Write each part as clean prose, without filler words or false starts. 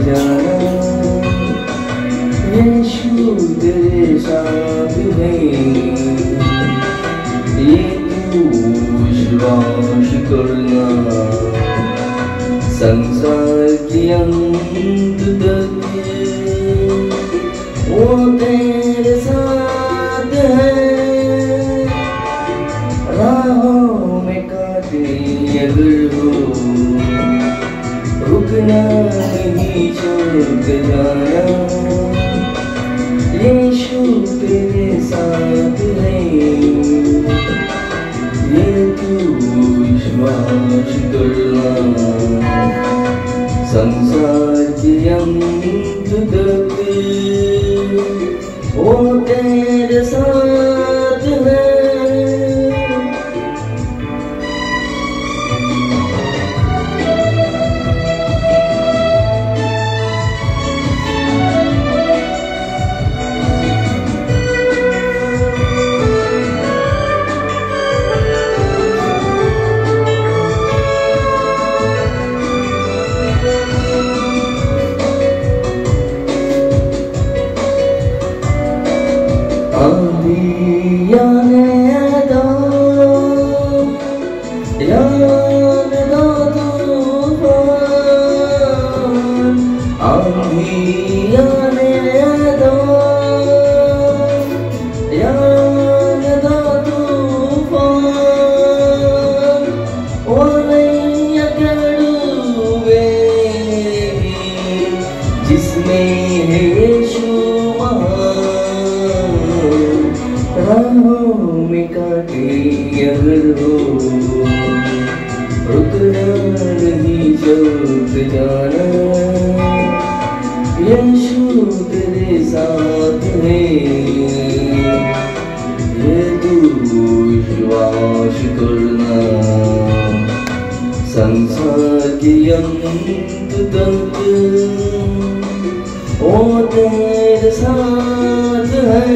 जाना यीशु तेरे साथ है, ये तू विश्वास करना संसार के अंत तक वो तेरे साथ है। राहों में कांटे अगर हो रुकना नहीं, छोड़ जाना यीशु तेरे साथ है, ये तू विश्वास करना संसार के अंत तक वो तेरे साथ है। संसार के अंत तक वो तेरे साथ है।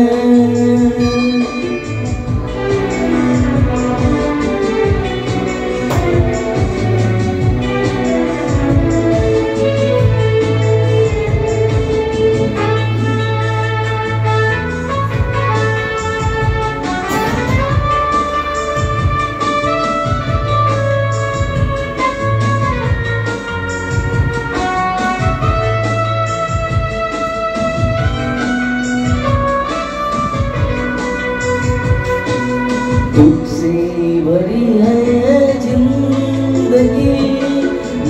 दुख से भरी है जिंदगी,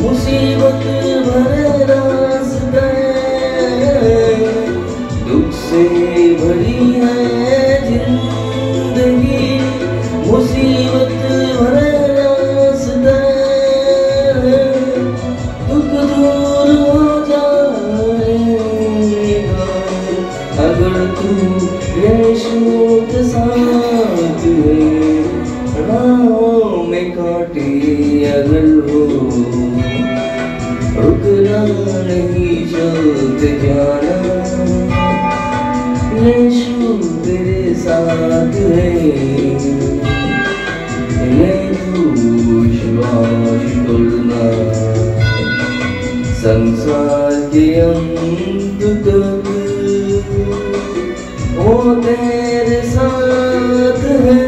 मुसीबत भरे रास्ते, दुख से भरी है जिंदगी, मुसीबत भरे रास्ते, दुख दूर हो जाएगा अगर तू यीशु के साथ है। राहों में कांटे अगर हो रुकना नहीं, चलते जाना यीशु तेरे साथ है, ये तू विश्वास करना संसार के अंत तक वो तेरे साथ है।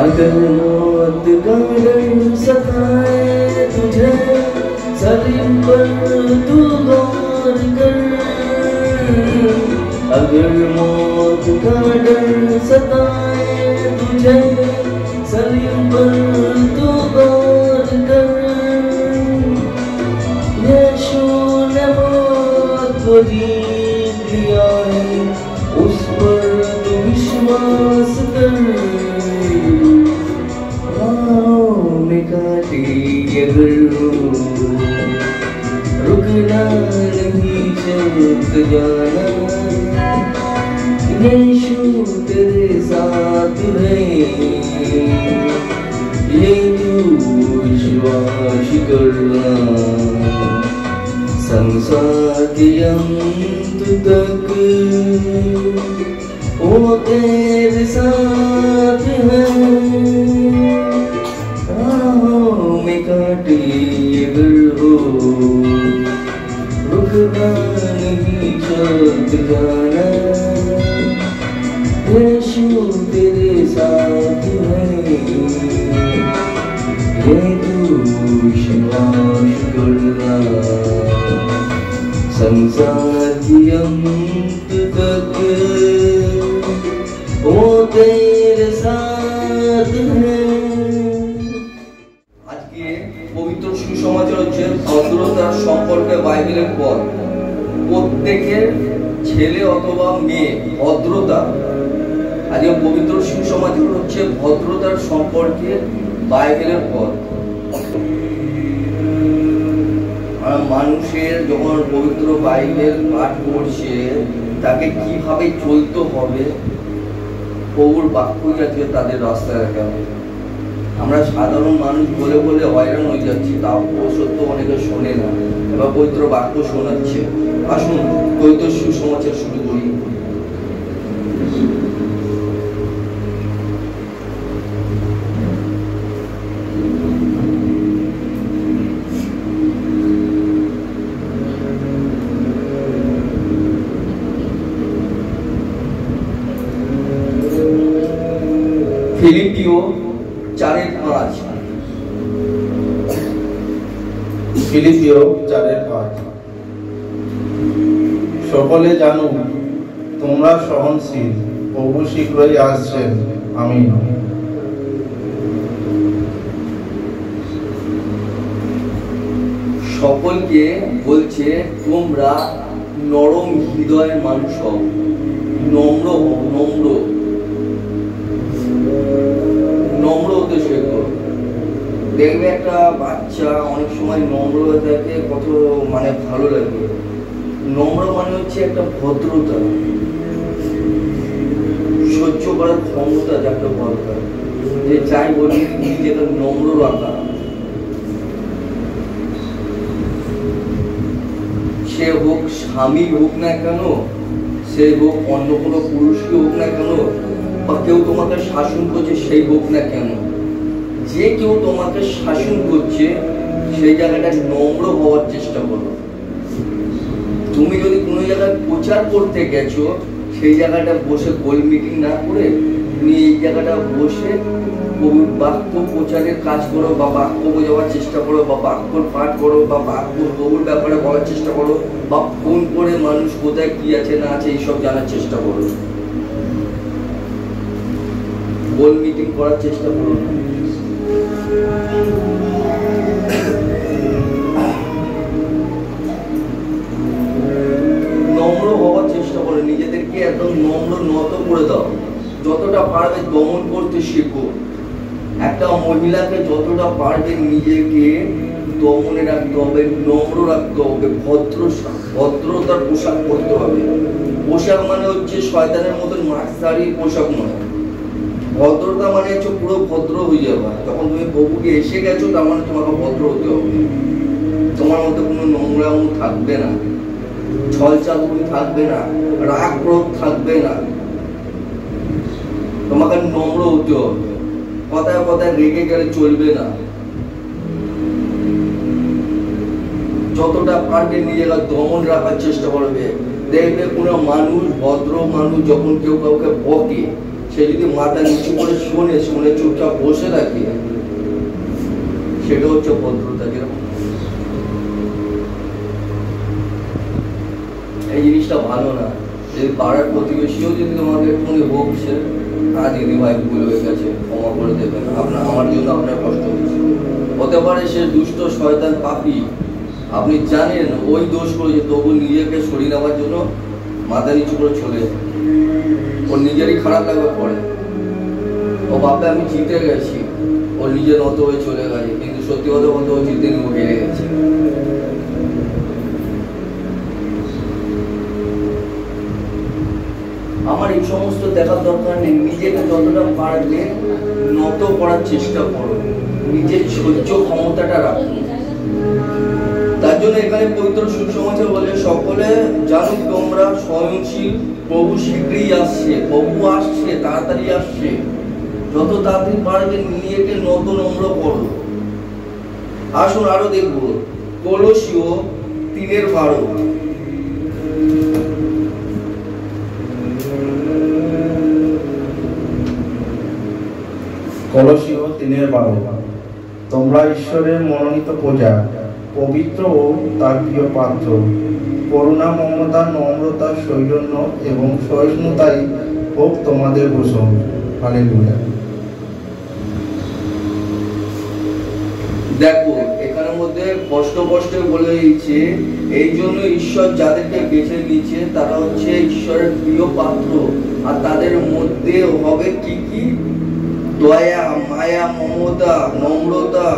अगर मौत का डर सताए तुझे, सलीम पर तू गौर कर। अगर मौत का डर सताए तुझे, सलीम पर तू गौर कर। यीशु ने मौत को जीत लिया है, उस पर तू विश्वास कर। अगर रुकना नहीं, चलते जाना यीशु तेरे साथ है, ये तू विश्वास करना, संसार के अंत तक वो तेरे साथ है। राहों में कांटे अगर हो, रुकना नहीं, चलते जाना, यीशु तेरे साथ है, ये तू विश्वास करना, संसार के अंत तक वो तेरे साथ है। आज के पवित्र सुसमाचार হচ্ছে ভদ্রতার সম্পর্কে বাইবেলের পথ। প্রত্যেকের ছেলে অথবা মেয়ে ভদ্রতা। আজকে পবিত্র সুসমাচার হচ্ছে ভদ্রতার সম্পর্কে বাইবেলের পথ। মানুষের যখন পবিত্র বাইবেল পাঠ করছে তাকে কিভাবে চলতে হবে, প্রভুর বাক্যই আজকে তাদের রাস্তায় রাখা। আমরা সাধারণ মানুষ বলে বলে হয়রান হয়ে যাচ্ছি, তাও সত্য অনেকে শোনে না, এবার পবিত্র বাক্য শোনাচ্ছে। আসুন পবিত্র সুসমাচার শুরু করি। ফিলিপিও 4:5। ফিলিপিও 4:5। সকলে জানুক তোমরা সহনশীল, প্রভু শীঘ্রই আসছেন। আমিন। সকলকে বলছে তোমরা নরম হৃদয়ের মানুষ হও, নম্র হও, নম্র হতে শেখো। দেখবে একটা বাচ্চা অনেক সময় নম্র হয়ে থাকে, কত ভালো লাগে। নম্র মানে হচ্ছে একটা ভদ্রতা, সহ্য করার ক্ষমতা, যাকে বলা যে চাই বলি নিজেকে নম্র রাখা। সে হোক স্বামী হোক না কেন, সে হোক অন্য কোনো পুরুষকে হোক না কেন, বা কেউ তোমাকে শাসন করছে সেই হোক না কেন, যে কেউ তোমাকে শাসন করছে সেই জায়গাটা নম্র হওয়ার চেষ্টা করো। তুমি যদি কোনো জায়গায় প্রচার করতে গেছো, সেই জায়গাটা বসে গোল মিটিং না করে তুমি এই জায়গাটা বসে বাক্য প্রচারের কাজ করো, বা বাক্য বোঝাবার চেষ্টা করো, বা বাক্যর পাঠ করো, বা বাক্য প্রভুর ব্যাপারে বলার চেষ্টা করো, বা ফোন করে মানুষ কোথায় কি আছে না আছে এইসব জানার চেষ্টা করো। গোল মিটিং করার চেষ্টা করো না। নম্র হওয়ার চেষ্টা করো, নিজেদেরকে একদম নম্র নত করে দাও। যতটা পারবে দমন করতে শেখো। একটা মহিলাকে যতটা পারবে নিজেকে দমনে রাখতে হবে, নম্র রাখতে হবে, ভদ্রতার পোশাক পরতে হবে। পোশাক মানে হচ্ছে শয়তানের মতন মাস্তারি পোশাক নয়। ভদ্রতা মানে হচ্ছে পুরো ভদ্র হয়ে যাওয়া। যখন তুমি প্রভুকে এসে গেছো, তার মানে তোমাকে ভদ্র হতে হবে। তোমার মধ্যে কোনো নোংরামু থাকবে না, ছলচাতুরি থাকবে না, রাগ ক্রোধ থাকবে না। তোমাকে নম্র হতে হবে, কথায় কথায় রেগে গেলে চলবে না। যতটা পারবে নিজেরা দমন রাখার চেষ্টা করবে। দেখবে কোনো মানুষ, ভদ্র মানুষ যখন কেউ কাউকে বকে, সে যদি মাথা নিচু করে শুনে চুপচাপ বসে থাকে, সেটা হচ্ছে ভদ্রতা। এই জিনিসটা ভালো না। যদি পাড়ার প্রতিবেশীও যদি তোমাকে একটুখানি বকছে, দিদি ভাই ভুল হয়ে গেছে, ক্ষমা করে দেবেন, আমার জন্য আপনার কষ্ট হচ্ছে। হতে পারে সে দুষ্ট শয়তান পাপী, আপনি জানেন ওই দোষ করেছে, তবু নিজেকে সরিয়ে নেওয়ার জন্য মাথা নিচু করে চলে, ওর নিজেরই খারাপ লাগবে পরে। ও বাপে আমি জিতে গেছি, ওর নিজের নত হয়ে চলে গেছে, কিন্তু সত্যি কথা বলতে ও জিতে নিয়ে হেরে গেছে। আমার এই সমস্ত দেখার দরকার নেই। নিজেকে যতটা পারবে নত করার চেষ্টা করো, নিজের সহ্য ক্ষমতাটা রাখো। তার জন্য এখানে পবিত্র সুসমাচার বলে সকলে জানো তোমরা স্বয়ংশীল, প্রভু শীঘ্রই আসছে, প্রভু আসছে, তাড়াতাড়ি আসছে। যত তাড়াতাড়ি পারবে নিজেকে নত নম্র করো। আসুন আরো দেখবো কলসীয় 3:12। কলসীয় 3:12। তোমরা ঈশ্বরের মনোনীত প্রজা, পবিত্র ও তার প্রিয় পাত্র, করুণা, মমতা, নম্রতা, সৌজন্য এবং সহিষ্ণুতাই হোক তোমাদের ভূষণ। হালেলুয়া। দেখো এখানের মধ্যে কষ্ট বলে দিচ্ছে, এই জন্য ঈশ্বর যাদেরকে বেছে নিয়েছে তারা হচ্ছে ঈশ্বরের প্রিয় পাত্র। আর তাদের মধ্যে হবে কি কি? দয়া, মায়া, মমতা, নম্রতা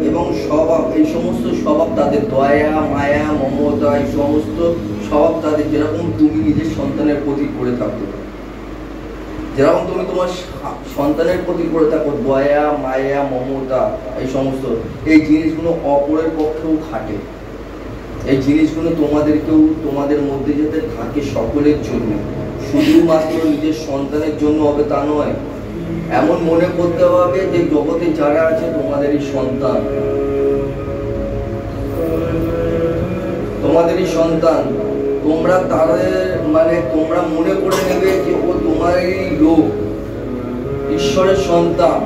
এবং স্বভাব। এই সমস্ত স্বভাব তাদের, দয়া, মায়া, মমতা, এই সমস্ত স্বভাব তাদের, যেরকম তুমি নিজের সন্তানের প্রতি করে থাকো, যেরকম তুমি তোমার সন্তানের প্রতি করে থাকো, দয়া, মায়া, মমতা, এই সমস্ত এই জিনিসগুলো অপরের পক্ষেও খাটে। এই জিনিসগুলো তোমাদেরকেও তোমাদের মধ্যে যাতে থাকে সকলের জন্য, শুধুমাত্র নিজের সন্তানের জন্য হবে তা নয়। এমন মনে করতে হবে যে জগতে যারা আছে তোমাদেরই সন্তান, তোমাদেরই সন্তান। তোমরা তাদের মানে তোমরা মনে করে নেবে যে ও তোমারই লোক, ঈশ্বরের সন্তান,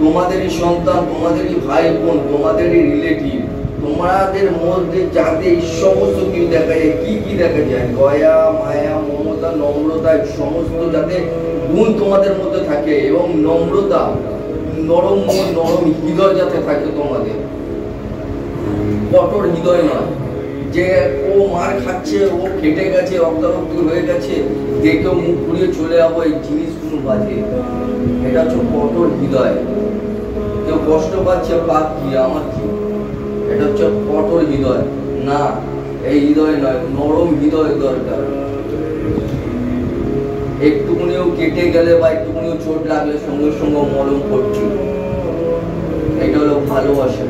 তোমাদেরই সন্তান, তোমাদেরই ভাই বোন, তোমাদেরই রিলেটিভ। তোমাদের মধ্যে যাতে এই সমস্ত কিছু দেখা যায়, কি কি দেখা যায়? দয়া, মায়া, মমতা, নম্রতা, সমস্ত যাতে গুণ তোমাদের মধ্যে থাকে, এবং নম্রতা, নরম মন, নরম হৃদয় যাতে থাকে তোমাদের, কঠোর হৃদয় নয় যে ও মার খাচ্ছে, ও কেটে গেছে, রক্তারক্তি হয়ে গেছে, দেখেও মুখ ঘুরিয়ে চলে যাবো, এই জিনিসগুলো বাজে। এটা হচ্ছে কঠোর হৃদয়। কেউ কষ্ট পাচ্ছে, পাপ কি, আমার কি, এটা হচ্ছে কঠোর হৃদয় না, এই হৃদয় নয়, নরম হৃদয় দরকার। একটুকুনিও কেটে গেলে বা একটুকুনিও চোট লাগলে সঙ্গে সঙ্গে মলম করছি, এটা হলো ভালোবাসা,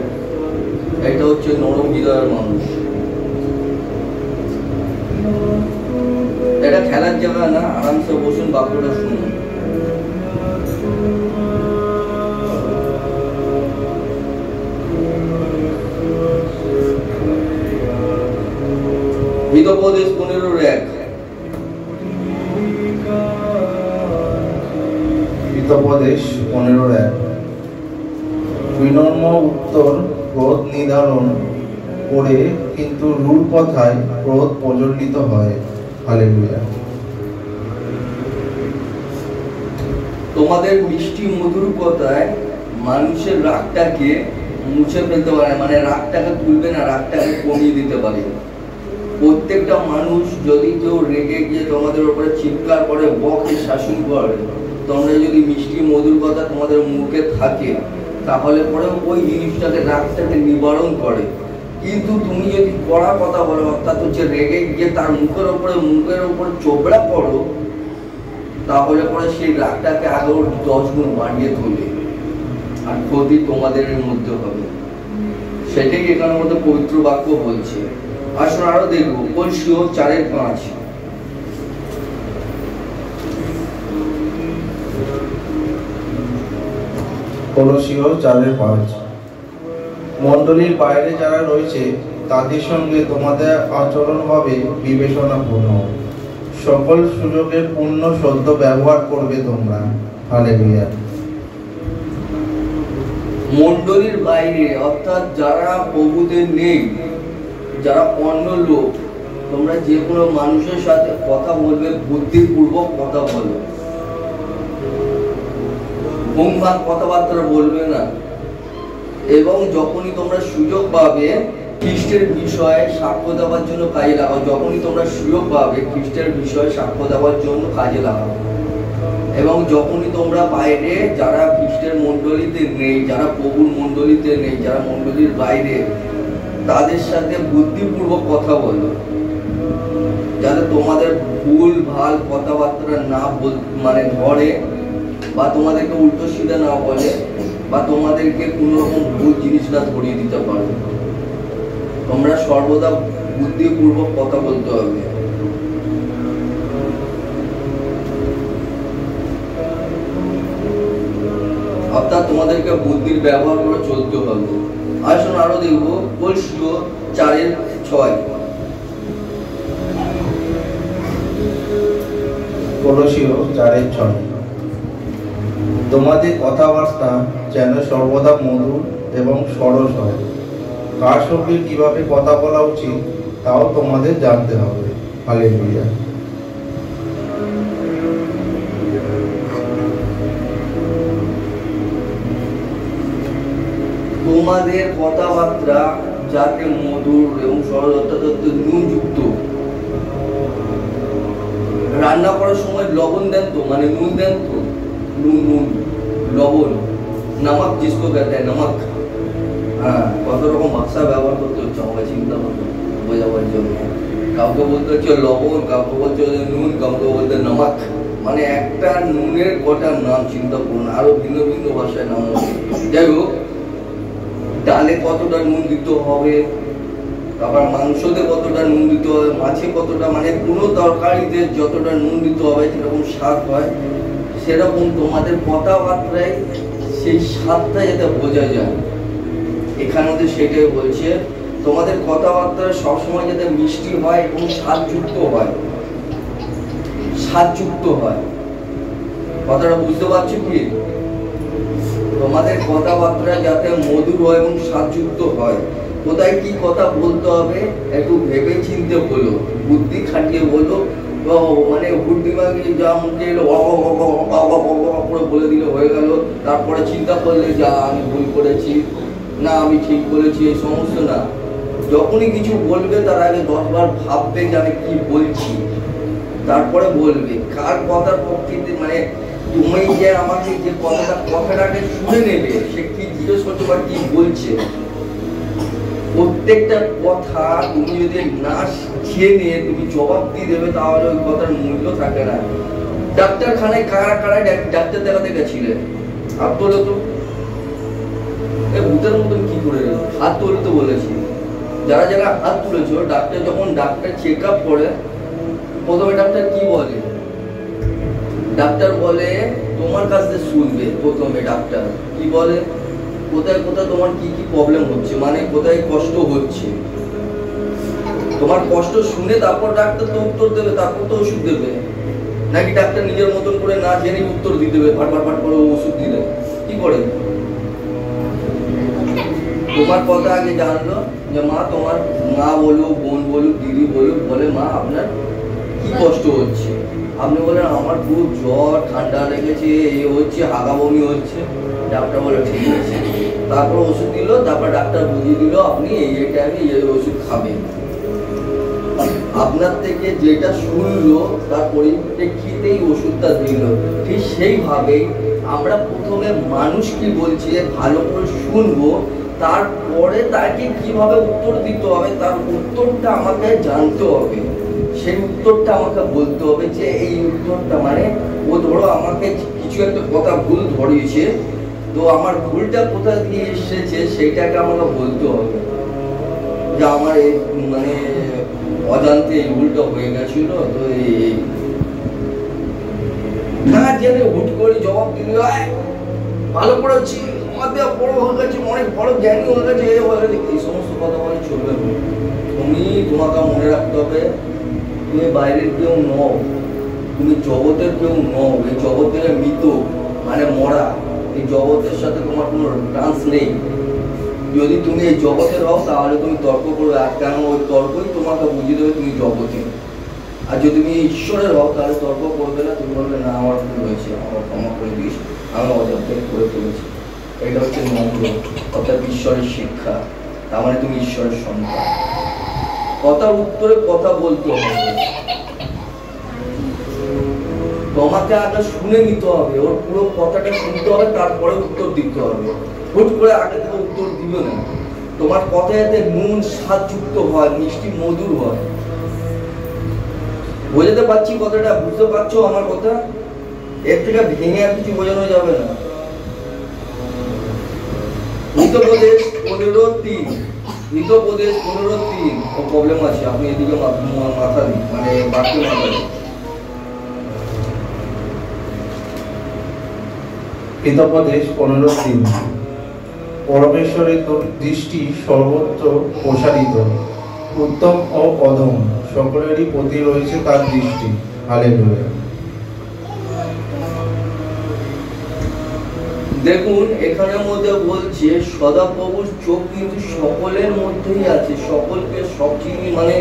এটা হচ্ছে নরম হৃদয়ের মানুষ। এটা খেলার জায়গা না, আরামসে বসুন, বাক্যটা শুনুন। হিতোপদেশ 15:1। হিতোপদেশ 15:1। বিনম্র উত্তর ক্রোধ নিধারণ করে, কিন্তু রূঢ় কথায় ক্রোধ প্রজ্বলিত হয়। হালেলুয়া। তোমাদের মিষ্টি মধুর কথায় মানুষের রাগটাকে মুছে ফেলতে পারে, মানে রাগটাকে তুলবে না, রাগটাকে কমিয়ে দিতে পারে। প্রত্যেকটা মানুষ যদি কেউ রেগে গিয়ে তোমাদের উপরে চিৎকার করে, বকে, শাসন করে, তোমরা যদি মিষ্টি মধুর কথা তোমাদের মুখে থাকে, তাহলে পরে ওই জিনিসটাকে, রাগটাকে নিবারণ করে। কিন্তু তুমি যদি কড়া কথা বলো, অর্থাৎ হচ্ছে রেগে গিয়ে তার মুখের উপরে চোবড়া পড়ো, তাহলে পরে সেই রাগটাকে আরো 10 গুণ বাড়িয়ে তোলে, আর ক্ষতি তোমাদের মধ্যে হবে। সেটাই এখানের মধ্যে পবিত্র বাক্য বলছে। আসুন আরো দেখবো কলসীয় 4:5। কলসীয় 4:5। মণ্ডলীর বাইরে যারা রয়েছে তাদের সঙ্গে তোমাদের আচরণ হবে বিবেচনাপূর্ণ, সকল সুযোগের পূর্ণ সদ্য ব্যবহার করবে তোমরা। হালেলুয়া। মণ্ডলীর বাইরে অর্থাৎ যারা প্রভুদের নেই, যারা অন্য লোক, তোমরা যে কোনো মানুষের সাথে কথা বলবে বুদ্ধিপূর্বক কথা বলো, ভুমভাগ কথাবার্তা বলবে না। এবং যখনই তোমরা সুযোগ পাবে খ্রিস্টের বিষয়ে সাক্ষ্য দেওয়ার জন্য কাজে লাগাও, যখনই তোমরা সুযোগ পাবে খ্রিস্টের বিষয়ে সাক্ষ্য দেওয়ার জন্য কাজে লাগাও। এবং যখনই তোমরা বাইরে যারা খ্রিস্টের মণ্ডলীতে নেই, যারা প্রভুর মণ্ডলীতে নেই, যারা মণ্ডলীর বাইরে, তাদের সাথে বুদ্ধিপূর্বক কথা বলো। যাতে তোমাদের ভুল ভাল কথাবার্তা না মানে ধরে, বা তোমাদেরকে উল্টো সিধা না বলে, বা তোমাদেরকে কোন রকম ভুল জিনিস না ধরিয়ে দিতে পারে। তোমরা সর্বদা বুদ্ধিপূর্বক কথা বলতে হবে। অর্থাৎ তোমাদেরকে বুদ্ধির ব্যবহার করে চলতে হবে। আসুন আরো দেখবো কলসিও 4:6। কলসিও 4:6। তোমাদের কথাবার্তা যেন সর্বদা মধুর এবং সরস হয়। কার সঙ্গে কিভাবে কথা বলা উচিত তাও তোমাদের জানতে হবে। হালেলুয়া। তোমাদের কথাবার্তা যাতে মধুর এবং সরল, অর্থাৎ নুনযুক্ত। রান্না করার সময় লবণ দেন তো, মানে নুন দেন তো, নুন লবণ, নমক जिसको कहते हैं नमक। হ্যাঁ, কত রকম ভাষা ব্যবহার করতে হচ্ছে আমাকে চিন্তা করতে বোঝাবার জন্য। কাউকে বলতে হচ্ছে লবণ, কাউকে বলতে হচ্ছে নুন, কাউকে বলতে নমক। মানে একটা নুনের কটা নাম চিন্তা করুন, আরো ভিন্ন ভিন্ন ভাষায় নাম আছে। যাই হোক, ডালে কতটা নুন দিতে হবে, তারপর মাংসতে কতটা নুন দিতে হবে, মাছে কতটা, মানে কোনো তরকারিতে যতটা নুন দিতে হবে যেরকম স্বাদ হয়, সেরকম তোমাদের কথাবার্তায় সেই স্বাদটা যাতে বোঝা যায়। এখানে সেটাই বলছে, তোমাদের কথাবার্তা সবসময় যাতে মিষ্টি হয় এবং স্বাদযুক্ত হয়। স্বাদযুক্ত হয়, কথাটা বুঝতে পারছো কি? তোমাদের কথাবার্তা যাতে মধুর হয় এবং স্বাদযুক্ত হয়। কোথায় কি কথা বলতে হবে একটু ভেবে চিন্তে বলো, বুদ্ধি খাটিয়ে বলো। মানে বুদ্ধিমাকে যা মুখে এলো করে বলে দিলে হয়ে গেল, তারপরে চিন্তা করলে যা আমি ভুল করেছি, না আমি ঠিক বলেছি, এই সমস্ত না। যখনই কিছু বলবে তার আগে 10 বার ভাববে যে আমি কি বলছি, তারপরে বলবে। কার কথার পক্ষে, মানে তুমি যে আমাকে যে কথাটাকে শুনে নেবে, সে কি জিজ্ঞেস করতে পারে কি বলছে। প্রত্যেকটা কথা তুমি যদি না জেনে তুমি জবাব দিয়ে দেবে, তাহলে ওই কথার মূল্য থাকে না। ডাক্তারখানায় কারা কারা ডাক্তার দেখাতে গেছিলে? হাত তোলো তো। ভূতের মতন কি করে হাত তোলে তো বলেছি। যারা যারা হাত তুলেছো, ডাক্তার যখন চেক আপ করে, প্রথমে ডাক্তার কি বলে? ডাক্তার বলে তোমার কাছ থেকে শুনবে। প্রথমে ডাক্তার কি বলে? কোথায় কোথায় তোমার কি কি প্রবলেম হচ্ছে, মানে কোথায় কষ্ট হচ্ছে। তোমার কষ্ট শুনে তারপর ডাক্তার তো উত্তর দেবে, তারপর তো ওষুধ দেবে। নাকি ডাক্তার নিজের মতন করে না জেনে উত্তর দিয়ে দেবে, ফাট করে ওষুধ দিলে কি করে? তোমার কথা আগে জানলো যে মা, তোমার মা বলুক, বোন বলুক, দিদি বলুক, বলে মা আপনার কি কষ্ট হচ্ছে। আপনি বলেন আমার খুব জ্বর, ঠান্ডা লেগেছে, এই হচ্ছে, হাগা বমি হচ্ছে। ডাক্তার বলে ঠিক আছে, তারপর ওষুধ দিল। তারপর ডাক্তার বুঝিয়ে দিল আপনি এই টাইমে এই ওষুধ খাবেন। আপনার থেকে যেটা শুনলো তার পরিপ্রেক্ষিতেই ওষুধটা দিল। ঠিক সেইভাবেই আমরা প্রথমে মানুষ কি বলছে ভালো করে শুনবো, তারপরে তাকে কিভাবে উত্তর দিতে হবে তার উত্তরটা আমাকে জানতে হবে। সেই উত্তরটা আমাকে বলতে হবে যে এই উত্তরটা, মানে ও ধরো আমাকে কিছু একটা কথা ভুল ধরিয়েছে, তো আমার ভুলটা কোথা দিয়ে এসেছে সেইটাকে আমাকে বলতে হবে যে আমার এই মানে অজান্তে এই ভুলটা হয়ে গেছিল। তো এই না জেনে হুট করে জবাব দিল ভালো করেছি, বড় হয়ে গেছে, অনেক বড় জ্ঞানী হয়ে গেছে, এই সমস্ত কথা বলে চলবে না। তুমি তোমাকে মনে রাখতে হবে তুমি বাইরের কেউ নও, তুমি জগতের কেউ নও। এই জগতের মৃত, মানে মরা। এই জগতের সাথে তোমার কোনো ডান্স নেই। যদি তুমি এই জগতের হও তাহলে তুমি তর্ক করবে, আর কেন ওই তর্কই তোমাকে বুঝিয়ে দেবে তুমি জগতে। আর যদি তুমি ঈশ্বরের হও তাহলে তর্ক করবে না, তুমি বলবে না আমার ভুল হয়েছে, আমার ক্ষমা করে দিস, আমি অজান্তে করে ফেলেছি। এটা হচ্ছে নম্র, অর্থাৎ ঈশ্বরের শিক্ষা। তার মানে তুমি ঈশ্বরের সন্তান। কথার উত্তরে কথা বলতে হবে, তোমাকে আগে শুনে নিতে হবে, ওর পুরো কথাটা শুনতে হবে, তারপরে উত্তর দিতে হবে। হুট করে আগে থেকে উত্তর দিবে না। তোমার কথা যাতে নুন স্বাদযুক্ত হয়, মিষ্টি মধুর হয়। বোঝাতে পারছি কথাটা? বুঝতে পারছো আমার কথা? এর থেকে ভেঙে আর কিছু বোঝানো যাবে না। হিতোপদেশ 15:3, হিতোপদেশ 15:3। ও প্রবলেম আছে, আপনি এদিকে মাথা দিন, মানে বাক্য মাথা দিন। হিতোপদেশ 15:3। পরমেশ্বরের দৃষ্টি সর্বত্র প্রসারিত, উত্তম ও অধম সকলেরই প্রতি রয়েছে তার দৃষ্টি। হালেলুয়া। দেখুন এখানের মধ্যে বলছে সদাপ্রভুর চোখ কিন্তু সকলের মধ্যেই আছে, সকলকে সব জিনিস মানে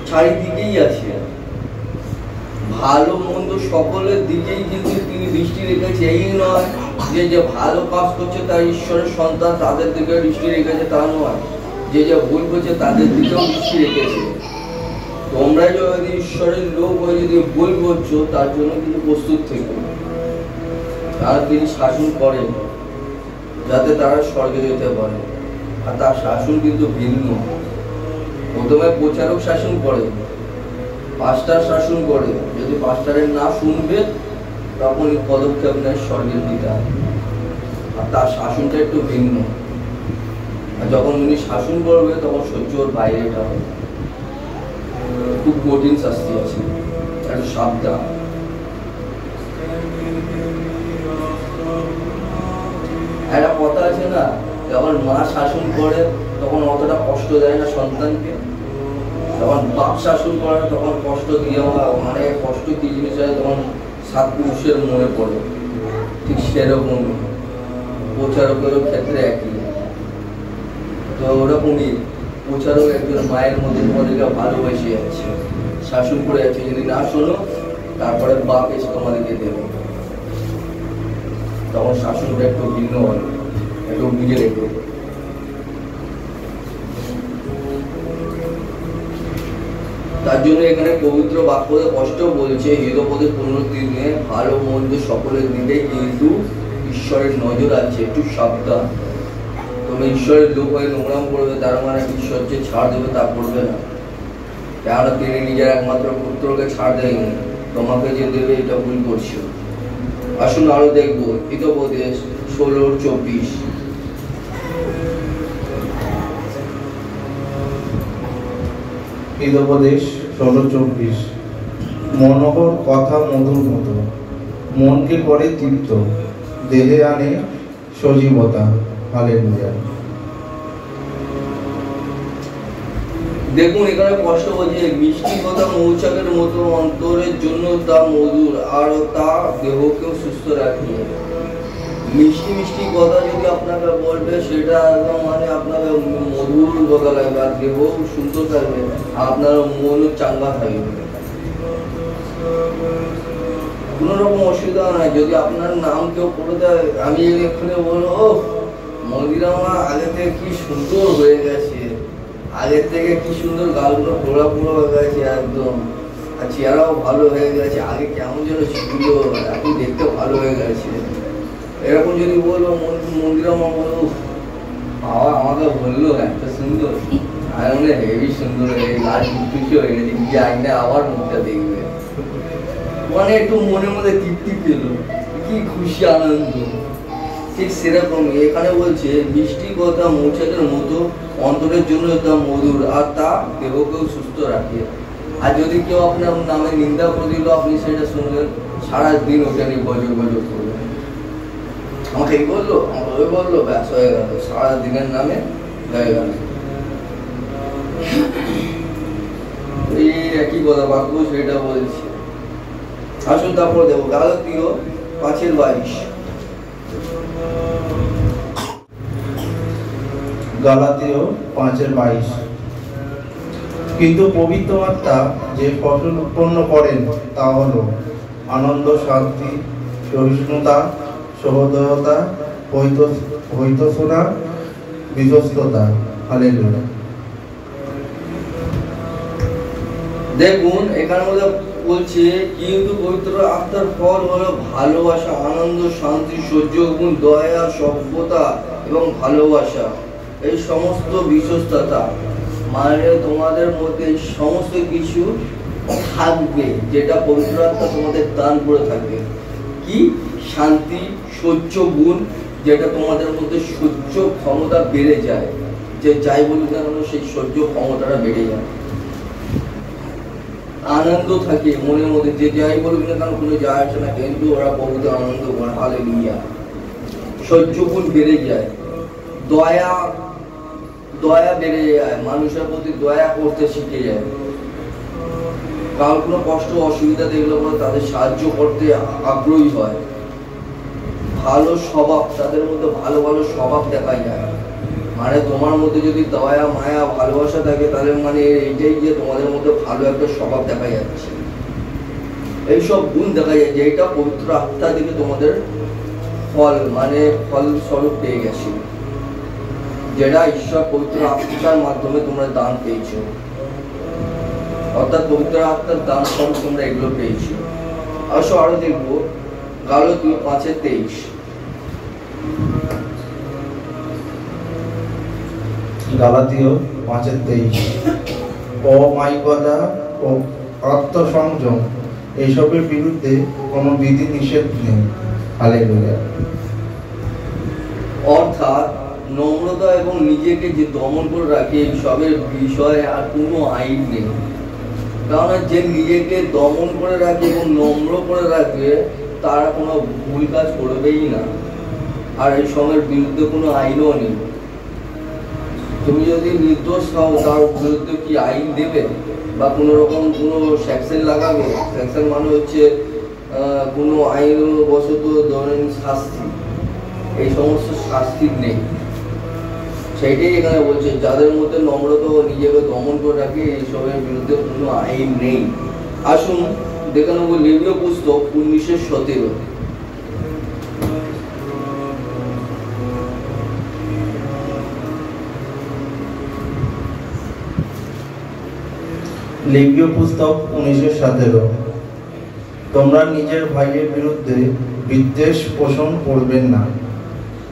চারিদিকেই আছে, ভালো মন্দ সকলের দিকেই কিন্তু তিনি দৃষ্টি রেখেছে। এই নয় যে যে ভালো কাজ করছে তার ঈশ্বরের সন্তান তাদের দিকে দৃষ্টি রেখেছে, তা নয়। যে যে ভুল করছে তাদের দিকেও দৃষ্টি রেখেছে। তোমরা যদি ঈশ্বরের লোক হয়ে যদি ভুল করছো তার জন্য কিন্তু প্রস্তুত থেকো। আর তিনি শাসন করেন যাতে তারা স্বর্গে যেতে পারে, আর তার শাসন কিন্তু ভিন্ন। প্রথমে প্রচারক শাসন করে, পাস্টার শাসন করে। যদি পাস্টারের না শুনবে তখন পদক্ষেপ নেয় স্বর্গের পিতা, আর তার শাসনটা একটু ভিন্ন। আর যখন উনি শাসন করবে তখন সহ্যর বাইরে এটা হবে। খুব কঠিন শাস্তি আছে, একটু সাবধান। একটা কথা আছে না, যখন মা শাসন করে তখন অতটা কষ্ট দেয় না সন্তানকে, যখন বাপ শাসন করে তখন কষ্ট দিয়ে মানে কষ্ট কি জিনিস হয় তখন সাত পুরুষের মনে পড়ে। ঠিক সেরকম প্রচারকেরও ক্ষেত্রে একই। তো ওরকমই প্রচারক একজন মায়ের মধ্যে তোমাদেরকে ভালোবেসে যাচ্ছে, শাসন করে যাচ্ছে। যদি না শোনো তারপরে বাপ এসে তোমাদেরকে দেবে, তখন শাসনটা একটু ভিন্ন হয়, একটু বুঝে রেখো। তার জন্য এখানে পবিত্র বাক্যে কষ্ট বলছে হিতোপদে 15:3, ভালো মন্দ সকলের দিকে কিন্তু ঈশ্বরের নজর আছে, একটু সাবধান। তুমি ঈশ্বরের লোক হয়ে নোংরাম করবে তার মানে ঈশ্বর যে ছাড় দেবে তা করবে না, কেননা তিনি নিজের একমাত্র পুত্রকে ছাড় দেয়নি, তোমাকে যে দেবে এটা ভুল করছো। আসুন আরো দেখবো হিতোপদেশ 16:24। হিতোপদেশ 16:24। মনোহর কথা মধুর মতো, মনকে করে তৃপ্ত, দেহে আনে সজীবতা। হালেলুয়া। দেখুন এখানে কষ্ট বলছে মিষ্টি কথা মৌচাকের মতো, অন্তরের জন্য তা মধুর আর তা দেহকেও সুস্থ রাখে। মিষ্টি মিষ্টি কথা যদি আপনাকে বলবে সেটা একদম মানে আপনাকে মধুর কথা লাগবে, আর দেহ সুন্দর থাকবে, আপনার মনও চাঙ্গা থাকবে, কোনো রকম অসুবিধা নাই। যদি আপনার নাম কেউ করে দেয়, আমি এখানে বলবো ও মন্দিরামা আগে থেকে কি সুন্দর হয়ে গেছে, আগের থেকে কি সুন্দর গালগুলো পোড়া পোড়া হয়ে গেছে একদম, আর চেহারাও ভালো হয়ে গেছে, আগে কেমন যেন ছিল এখন দেখতে ভালো হয়ে গেছে, এরকম যদি বলবো মন্দিরামা বলবো বাবা আমাকে বললো এত সুন্দর, আমি মনে হেভি সুন্দর হয়ে গেছে, লাল টুকটুকি হয়ে গেছে, গিয়ে আইনে আবার মুখটা দেখবে, মানে একটু মনের মধ্যে তৃপ্তি পেল, কি খুশি আনন্দ। ঠিক সেরকম এখানে বলছে মিষ্টি কথা মৌচাকের মতো, অন্তরের জন্য তা মধুর আর তা দেহকেও সুস্থ রাখে। আর যদি কেউ আপনার নামে নিন্দা করে দিল, আপনি সেটা শুনলেন, সারাদিন ওটা নিয়ে গজর গজর করবেন, আমাকে এই বললো আমাকে ওই বললো, ব্যাস হয়ে গেল, সারাদিনের নামে হয়ে গেল। এই একই কথা বাক্য সেটা বলছে। আসুন তারপর দেবো গালাতীয় 5:22। গালাতীয় 5:22। কিন্তু পবিত্র আত্মা যে ফসল উৎপন্ন করেন তা হল আনন্দ, শান্তি, সহিষ্ণুতা, সহোদয়তা, হৈতশোনা, বিশ্বস্ততা। হালেলুয়া। দেখুন এখানে মধ্যে বলছে কিন্তু পবিত্র আত্মার ফল হলো ভালোবাসা, আনন্দ, শান্তি, সহ্য, গুণ, দয়া, সভ্যতা এবং ভালোবাসা, এই সমস্ত বিশ্বস্ততা। মানে তোমাদের মধ্যে সমস্ত কিছু থাকবে, যেটা পবিত্র আত্মা তোমাদের দান করে থাকবে। কি? শান্তি, সহ্য গুণ, যেটা তোমাদের মধ্যে সহ্য ক্ষমতা বেড়ে যায়, যে যাই বলুক না কেন সেই সহ্য ক্ষমতাটা বেড়ে যায়। আনন্দ থাকে মনের মধ্যে, যে যাই বলুক না কেন কোনো যায় আসে না, কিন্তু ওরা প্রভুতে আনন্দ করে, হালেলুয়া। সহ্য গুণ বেড়ে যায়। দয়া দয়া বেড়ে যায়, মানুষের প্রতি দয়া করতে শিখে যায়। কারোর কোনো কষ্ট অসুবিধা দেখলে পরে তাদের সাহায্য করতে আগ্রহী হয়। ভালো স্বভাব, তাদের মধ্যে ভালো ভালো স্বভাব দেখা যায়। মানে তোমার মধ্যে যদি দয়া, মায়া, ভালোবাসা থাকে, তাহলে মানে এইটাই যে তোমাদের মধ্যে ভালো একটা স্বভাব দেখা যাচ্ছে। এইসব গুণ দেখা যায়, যে এটা পবিত্র আত্মা থেকে তোমাদের ফল, মানে ফল স্বরূপ পেয়ে গেছে, যেটা ঈশ্বর পবিত্র আত্মার মাধ্যমে তোমরা দান পেয়েছো। অর্থাৎ পবিত্র আত্মার দান স্বরূপ তোমরা এগুলো পেয়েছো। আসো আরো দেখবো গালাতীয় 5:23। গালাতীয় 5:23। অমায়িকতা ও আত্মসংযম এইসবের বিরুদ্ধে কোনো বিধি নিষেধ নেই। হালেলুয়া। অর্থাৎ নম্রতা এবং নিজেকে যে দমন করে রাখে, এইসবের বিষয়ে আর কোনো আইন নেই। কারণ যে নিজেকে দমন করে রাখে এবং নম্র করে রাখবে, তারা কোনো ভুল কাজ করবেই না। আর এই সবের বিরুদ্ধে কোনো আইনও নেই। তুমি যদি নির্দোষ হও, তার বিরুদ্ধে কি আইন দেবে বা কোনো রকম কোনো সেকশন লাগাবে? সেকশন মানে হচ্ছে কোনো আইন বশত ধরেন শাস্তি, এই সমস্ত শাস্তি নেই। সেইটাই এখানে বলছে, যাদের মধ্যে নম্রতা ও নিজেকে দমন করে রাখে, এইসবের বিরুদ্ধে কোনো আইন নেই। আসুন দেখে নেব লেবীয় পুস্তক 19:17। লেবীয় পুস্তক 19:17। তোমরা নিজের ভাইয়ের বিরুদ্ধে বিদ্বেষ পোষণ করবেন না।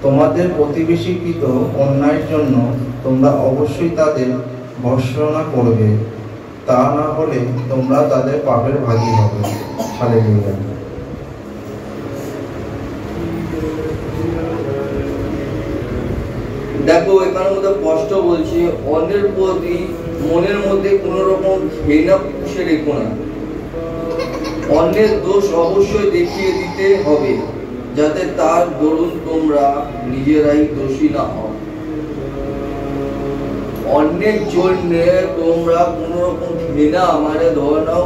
তোমাদের প্রতিবেশীকৃত অন্যায়ের জন্য তোমরা অবশ্যই তাদের ভর্ৎসনা করবে, তা না হলে তোমরা তাদের পাপের ভাগী হবে। হালেলুয়া। দেখো এখানের মধ্যে স্পষ্ট বলছে, অন্যের প্রতি মনের মধ্যে কোন রকম ঘৃণা পুষে রেখো না। অন্যের দোষ অবশ্যই দেখিয়ে দিতে হবে, যাতে তার দরুন তোমরা নিজেরাই দোষী না হও। অন্যের জন্য তোমরা কোন রকম ঘৃণা, মানে ধরে নাও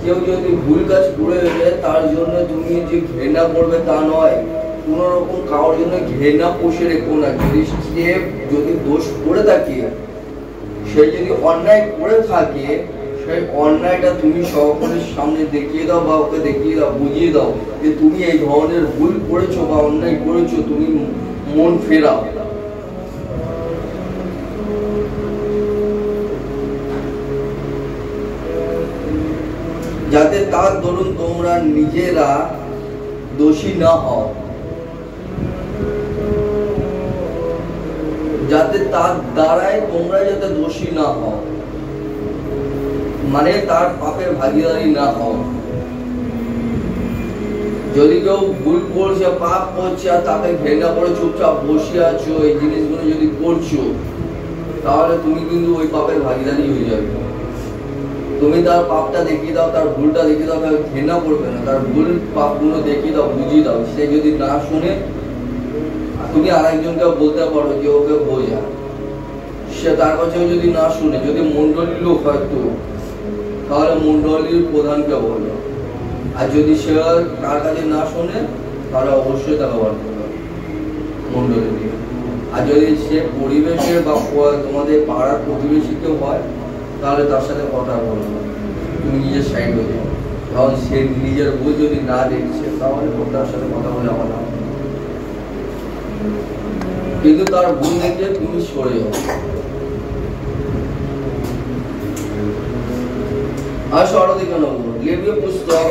কেউ যদি ভুল কাজ করে যায়, তার জন্য তুমি যে ঘৃণা করবে তা নয়। কোন রকম কারোর জন্য ঘৃণা পুষে রেখো না। যদি সে যদি দোষ করে থাকে, সে যদি অন্যায় করে থাকে, সেই অন্যায়টা তুমি সকলের সামনে দেখিয়ে দাও বা ওকে দেখিয়ে দাও, বুঝিয়ে দাও যে তুমি এই ধরনের ভুল করেছো বা অন্যায় করেছো, তুমি মন ফেরাও। যাতে তার দরুন তোমরা নিজেরা দোষী না হও, যাতে তার দ্বারাই তোমরা যাতে দোষী না হও, মানে তার পাপের ভাগীদারি না হও। যদি কেউ ভুল করছে, পাপ করছে, আর তাকে ঘৃণা করে চুপচাপ বসে আছো, এই জিনিসগুলো যদি করছো, তাহলে তুমি কিন্তু ওই পাপের ভাগীদারি হয়ে যাবে। তুমি তার পাপটা দেখিয়ে দাও, তার ভুলটা দেখিয়ে দাও, তাকে ঘৃণা করবে না, তার ভুল পাপগুলো দেখিয়ে দাও, বুঝিয়ে দাও। সে যদি না শুনে, তুমি আরেকজনকে বলতে পারো যে ওকে বোঝা। সে তার কাছেও যদি না শুনে, যদি মন্ডলীর লোক হয়তো, তাহলে মন্ডলীর প্রধানকে বলো। আর যদি সে তার কাছে না শোনে, তাহলে অবশ্যই তাকে বার করবে মন্ডলী দিয়ে। আর যদি সে পরিবেশে বা তোমাদের পাড়ার প্রতিবেশী কেউ হয়, তাহলে তার সাথে কথা বলবো, তুমি নিজের সাইড হয়ে যাও। কারণ সে নিজের ভুল যদি না দেখছে, তাহলে তার সাথে কথা বলে আমার নাম। কিন্তু তার ভুল দেখলে তুমি সরে যাও। আর সরো দেখে নেব লেবীয় পুস্তক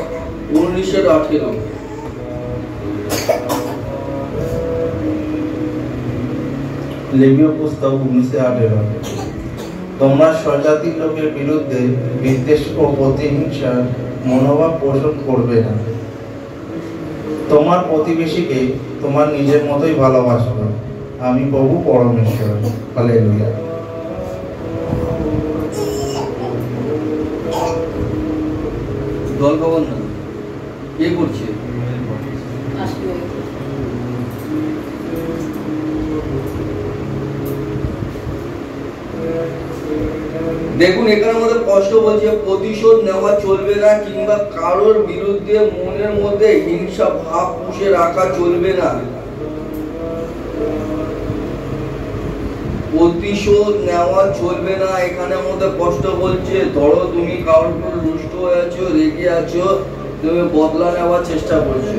19:18। লেবীয় পুস্তক 19:18। তোমরা স্বজাতির লোকের বিরুদ্ধে বিদ্বেষ ও প্রতিহিংসার মনোভাব পোষণ করবে না। তোমার প্রতিবেশীকে তোমার নিজের মতোই ভালোবাসবে। আমি প্রভু পরমেশ্বর। হালেলুয়া। দল খবর না কে করছে? দেখুন এখানে আমাদের কষ্ট বলছে, প্রতিশোধ নেওয়া চলবে না কিংবা কারোর বিরুদ্ধে মনের মধ্যে হিংসা ভাব পুষে রাখা চলবে না। প্রতিশোধ নেওয়া চলবে না। এখানে আমাদের কষ্ট বলছে, ধরো তুমি কারোর উপর রুষ্ট হয়ে আছো, রেগে আছো, তুমি বদলা নেওয়ার চেষ্টা করছো,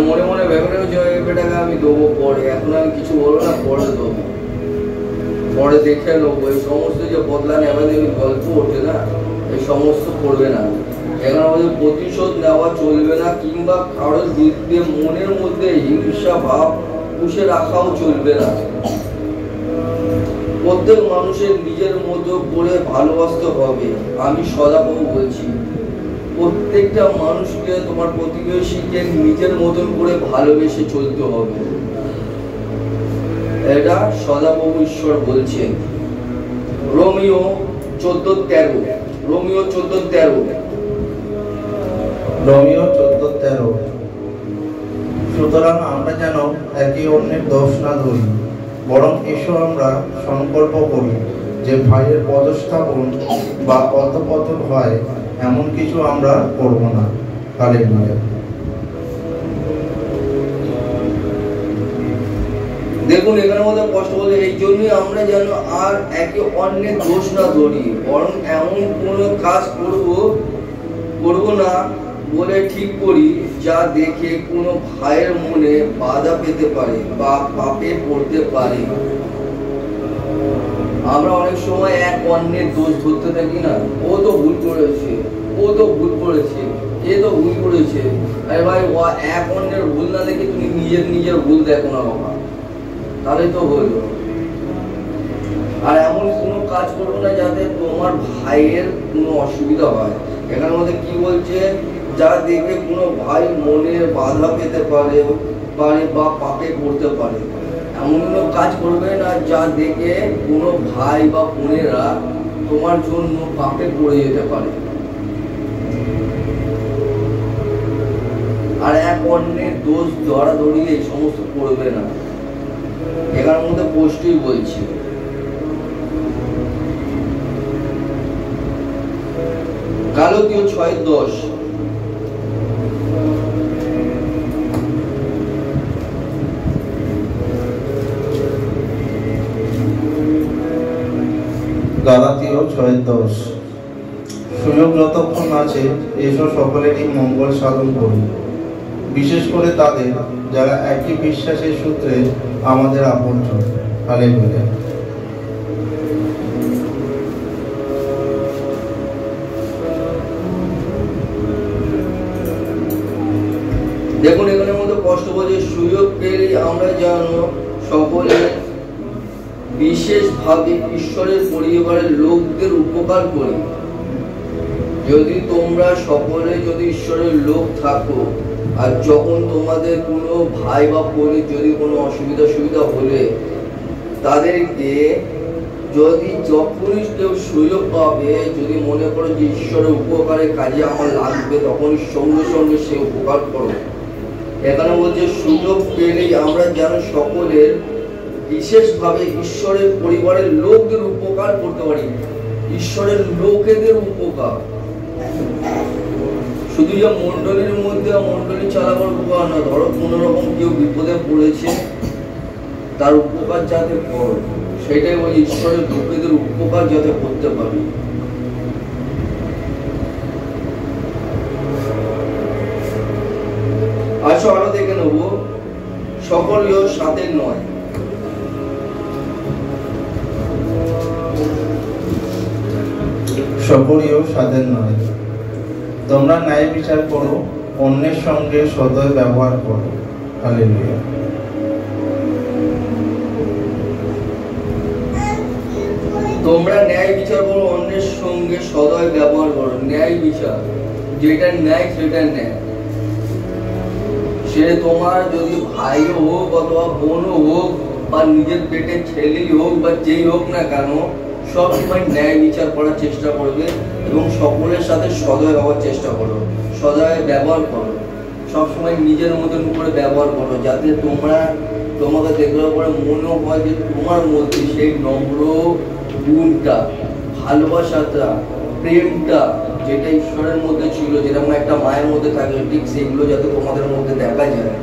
মনে মনে ভেবে রেখেছো বেটাকে আমি দেবো পরে, এখন আমি কিছু বলবো না, পরে দেবো, পরে দেখে নেবো। এই সমস্ত যে বদলা নেওয়া গল্প ওঠে না, এই সমস্ত করবে না। এখানে আমাদের প্রতিশোধ নেওয়া চলবে না কিংবা কারোর বিরুদ্ধে মনের মধ্যে হিংসা ভাব পুষে রাখাও চলবে না। প্রত্যেক মানুষের নিজের মতো করে ভালোবাসতে হবে। আমি সদাপ্রভু বলছি, প্রত্যেকটা মানুষকে, তোমার প্রতিবেশীকে নিজের মতন করে ভালোবেসে চলতে হবে। এটা সদাপ্রভু ঈশ্বর বলছেন। রোমিও 14:13। রোমিও 14:13। সুতরাং আমরা যেন একে অন্যের দোষ না ধরি, বরং এসো আমরা সংকল্প করি যে ভাইয়ের পদস্থাপন বা অধঃপতন হয় এমন কিছু আমরা করব না। হালেলুয়া। দেখুন এখানে আমাদের কষ্ট বলে, এই জন্যই আমরা যেন আর একে অন্যের দোষ না ধরি, বরং এমন কোনো কাজ করব না বলে ঠিক করি যা দেখে কোনো ভাইয়ের মনে বাধা পেতে পারে বা পাপে পড়তে পারে। আমরা অনেক সময় এক অন্যের দোষ ধরতে থাকি না, ও তো ভুল করেছে, ও তো ভুল করেছে, এ তো ভুল করেছে। আরে ভাই, ও এক অন্যের ভুল না দেখে তুমি নিজের ভুল দেখো না বাবা, তাহলে তো হলো। আর এমন কোনো কাজ করবো না যাতে তোমার ভাইয়ের কোনো অসুবিধা হয়। এখানে মধ্যে কি বলছে, যা দেখে কোনো ভাই মনে বাধা পেতে পারে বা পাপে পড়তে পারে। এমন কোনো কাজ করবে না যা দেখে কোনো ভাই বা বোনেরা তোমার জন্য পাপে পড়ে যেতে পারে। আর এক অন্যের দোষ ধরাধরি এই সমস্ত করবে না। এখানের মধ্যে পোস্টই বলছে। গালাতীয় 6:10। গালাতীয় 6:10। সুযোগ যতক্ষণ আছে এসো সকলেরই মঙ্গল সাধন করি, বিশেষ করে তাদের যারা একই বিশ্বাসের সূত্রে আমাদের আপনজন। হালেলুয়া। দেখুন এখানের মধ্যে কষ্ট বলছে, সুযোগ পেলেই আমরা যেন সকলে বিশেষভাবে ঈশ্বরের পরিবারের লোকদের উপকার করি। যদি তোমরা সকলে যদি ঈশ্বরের লোক থাকো, আর যখন তোমাদের কোনো ভাই বা বোনের যদি কোনো অসুবিধা হলে তাদেরকে যদি যখনই কেউ সুযোগ পাবে, যদি মনে করো যে ঈশ্বরের উপকারের কাজে আমার লাগবে, তখন সঙ্গে সঙ্গে সে উপকার করো। এখানে বলছে সুযোগ পেলেই আমরা যেন সকলের বিশেষভাবে ঈশ্বরের পরিবারের লোকদের উপকার করতে পারি। ঈশ্বরের লোকেদের উপকার, শুধু যে মন্ডলীর মধ্যে মন্ডলী চালাবার উপকার না। ধরো কোন রকম কেউ বিপদে পড়েছে, তার উপকার যাতে করো, সেটাই বলি ঈশ্বরের লোকেদের উপকার যাতে করতে পারি। আসো আরো দেখে নেবো, সকলেও সাথে নয়। সকলেও স্বাধীন নয়। তোমরা ন্যায় বিচার করো, অন্যের সঙ্গে সদয় ব্যবহার করো। হালেলুয়া। তোমরা ন্যায় বিচার করো, অন্যের সঙ্গে সদয় ব্যবহার করো। ন্যায় বিচার, যেটা ন্যায় সেটা ন্যায়। সে তোমার যদি ভাই হোক অথবা বোন হোক বা নিজের পেটের ছেলেই হোক বা যেই হোক না কেন, সব সময় ন্যায় বিচার করার চেষ্টা করবে এবং সকলের সাথে সদয় হওয়ার চেষ্টা করো, সদয় ব্যবহার করো, সবসময় নিজের মতন করে ব্যবহার করো, যাতে তোমাকে দেখলে পরে মনে হয় যে তোমার মধ্যে সেই নম্র গুণটা, ভালোবাসাটা, প্রেমটা যেটা ঈশ্বরের মধ্যে ছিল, যেরকম একটা মায়ের মধ্যে থাকে, ঠিক সেগুলো যাতে তোমাদের মধ্যে দেখা যায়।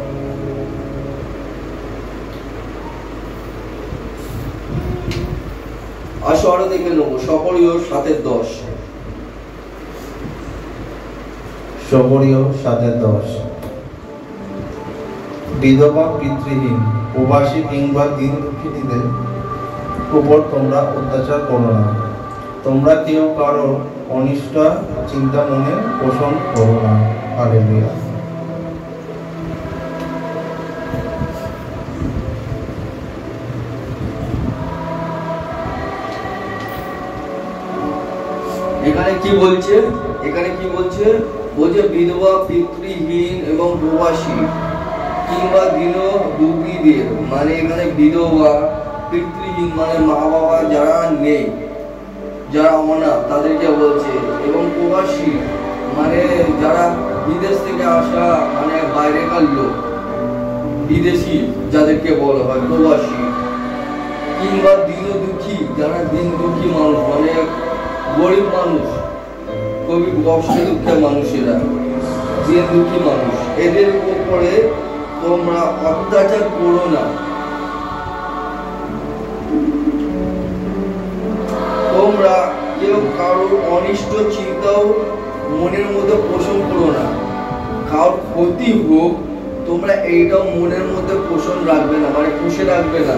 আসো আরো দেখে নেবো সকরীয় 7:10। সকরীয় 7:10। বিধবা, পিতৃহীন, প্রবাসী কিংবা দিন দুঃখিনীদের উপর তোমরা অত্যাচার করো না। তোমরা কেউ কারো অনিষ্ট চিন্তা মনে পোষণ করো না। হালেলুয়া। এখানে কি বলছে? বলছে বিধবা, পিতৃহীন এবং প্রবাসী কিংবা দীন দুঃখীদের, মানে এখানে বিধবা, পিতৃহীন মানে মা বাবা যারা নেই, যারা অনাথ, তাদেরকে বলছে, এবং প্রবাসী মানে যারা বিদেশ থেকে আসা, মানে বাইরেকার লোক, বিদেশি যাদেরকে বলা হয় প্রবাসী, কিংবা দীন দুঃখী, যারা দিন দুঃখী মানুষ, মানে গরিব মানুষ, খুবই কষ্টে দুঃখের মানুষেরা, দিন দুঃখী মানুষ, এদের উপরে তোমরা অত্যাচার করো না। তোমরা কেউ কারোর অনিষ্ট চিন্তাও মনের মধ্যে পোষণ করো না। কারোর ক্ষতি হোক, তোমরা এইটাও মনের মধ্যে পোষণ রাখবে না, মানে পুষে রাখবে না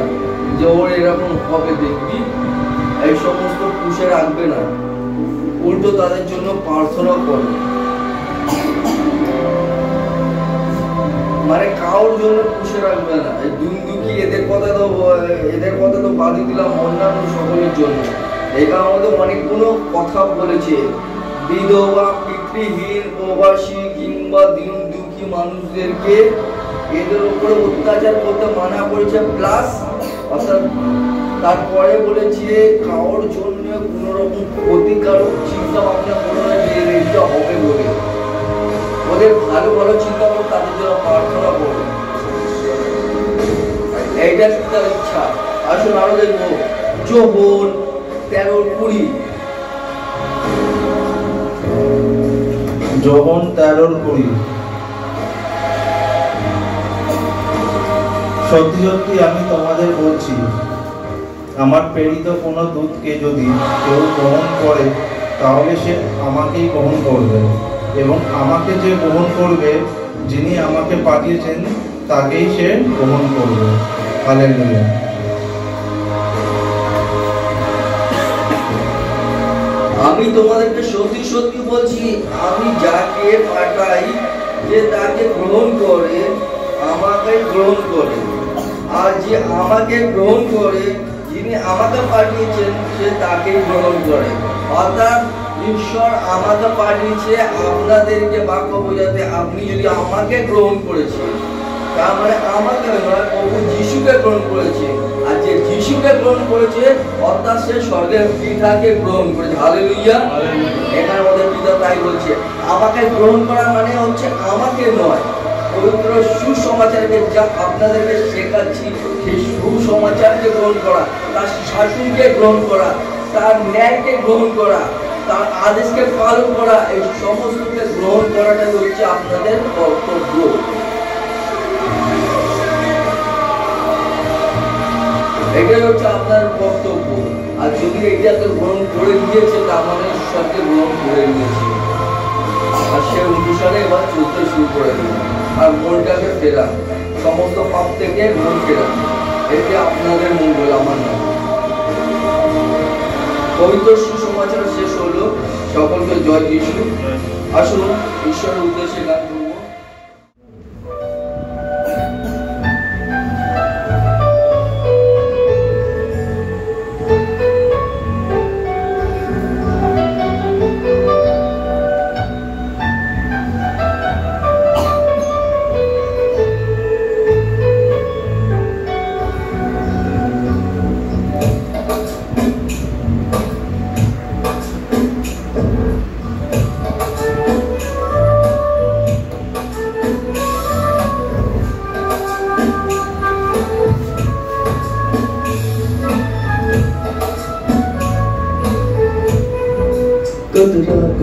যে ওর এরকম হবে দেখবি, এই সমস্ত পুষে রাখবে না। উল্টো তাদের জন্য প্রার্থনা করো, মানে কারোর জন্য পুষে রাখবে না। এই দুঃখী এদের কথা তো বাদই দিলাম, অন্যান্য সকলের জন্য। এখানে আমাদের অনেকগুলো কথা বলেছে, বিধবা, পিতৃহীন, প্রবাসী কিংবা দিন দুঃখী মানুষদেরকে এদের উপরে অত্যাচার করতে মানা করেছে, প্লাস অর্থাৎ তারপরে বলেছে কারোর জন্য কোন রকম ক্ষতিকারক চিন্তা ভাবনা করো না যে এইটা হবে বলে। ওদের ভালো ভালো চিন্তা করো, তাদের জন্য প্রার্থনা করো, এইটা তার ইচ্ছা। আসুন আরো দেখবো যোহন 13:20। যোহন 13:20। সত্যি সত্যি আমি তোমাদের বলছি, আমার প্রেরিত কোনো দূতকে যদি কেউ গ্রহণ করে, তাহলে সে আমাকেই গ্রহণ করবে, এবং আমাকে যে গ্রহণ করবে, যিনি আমাকে পাঠিয়েছেন তাকেই সে গ্রহণ করবে। হালেলুয়া। আমি তোমাদেরকে সত্যি সত্যি বলছি, আমি যাকে পাঠাই যে তাকে গ্রহণ করে আমাকে গ্রহণ করে, আর যে আমাকে গ্রহণ করে যিনি আমাকে পাঠিয়েছেন সে তাকেই গ্রহণ করে। অর্থাৎ ঈশ্বর আমাকে পাঠিয়েছে আপনাদেরকে বাক্য বোঝাতে। আপনি যদি আমাকে গ্রহণ করেছেন, তার মানে আমাকে নয়, প্রভু যিশুকে গ্রহণ করেছে, আর যে যিশুকে গ্রহণ করেছে অর্থাৎ সে স্বর্গের পিতাকে গ্রহণ করেছে। হালেলুয়া। এখানে আমাদের পিতা তাই বলছে, আমাকে গ্রহণ করা মানে হচ্ছে আমাকে নয়, পবিত্র সুসমাচারকে যা আপনাদেরকে শেখাচ্ছি সেই সুসমাচারকে গ্রহণ করা, তার শাসনকে গ্রহণ করা, তার ন্যায়কে গ্রহণ করা, তার আদেশকে পালন করা, এই সমস্তকে গ্রহণ করাটাই হচ্ছে আপনাদের কর্তব্য। এটাই হচ্ছে আপনার কর্তব্য। আর যদি এটাকে গ্রহণ করে নিয়েছে, তার মানে ঈশ্বরকে গ্রহণ করে নিয়েছে, আর সে অনুসারে এবার চলতে শুরু করে দেবে। আর মনটাকে ফেরান, সমস্ত পাপ থেকে মন ফেরান, এতে আপনাদের মঙ্গল, আমার নয়। পবিত্র সুসমাচার শেষ হলো। সকলকে জয় যিশু। আসুন ঈশ্বরের উদ্দেশ্যে গান করব।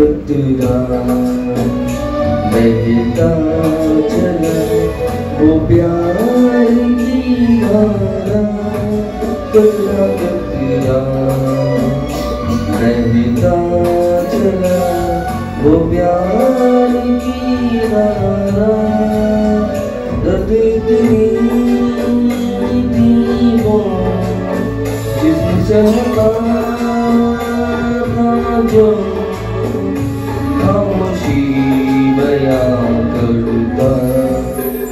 कतरा बहता चला वो प्यार की धारा कतरा कतरा बहता चला वो प्यार की धारा दर्द इतनी वो जिसम सहता था जो खामोशी बयां करता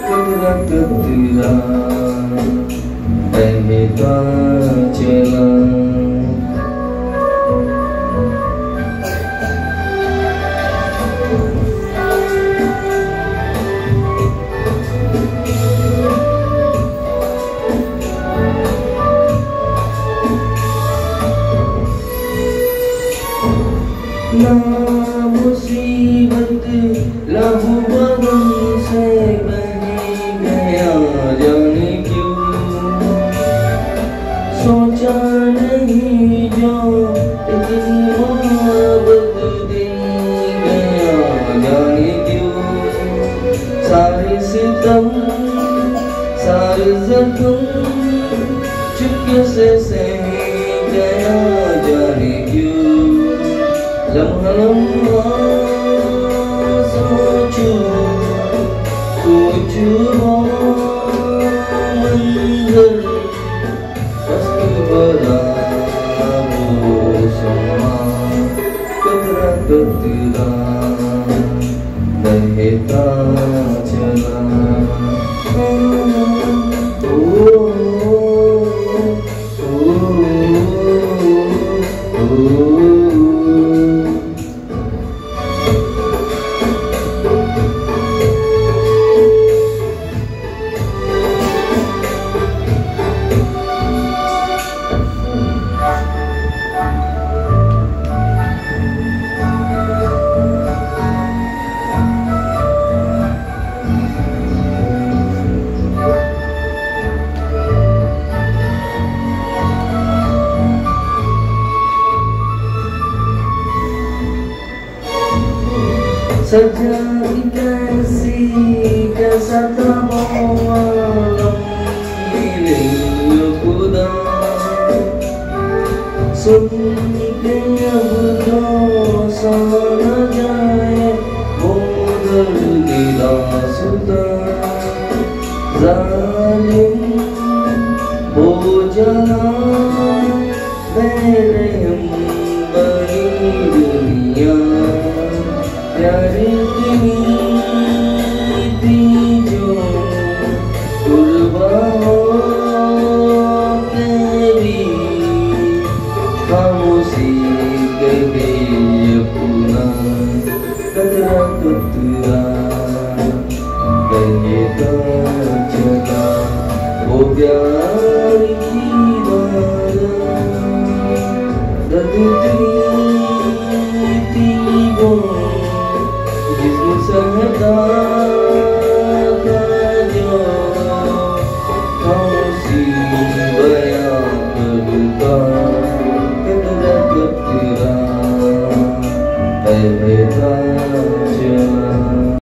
कतरा कतरा बहता चला। ना मुसीबत लहू बगम से बह गया जाने क्यों सोचा नहीं जो इतनी मोहब्बत दे गया जाने क्यों सारे सितम सारे जख्म चुपके से सह गया जाने क्यों लम्हा लम्हा सोचूं वो मंजर कसके भरा वो समा कतरा कतरा बहता चला। सजा कैसी कैसा था मालूम मिले खुदा सुन के अब तो साना जाए वो दर्द रास्ता जालिम वो जना बेरहम बड़ी दुनिया प्यार इतनी जो कुर्बान तेरी खामोशी कभी अपना कतरा कतरा बहता चला वो प्यार की धारा दर्द इतनी वो जिसम सहता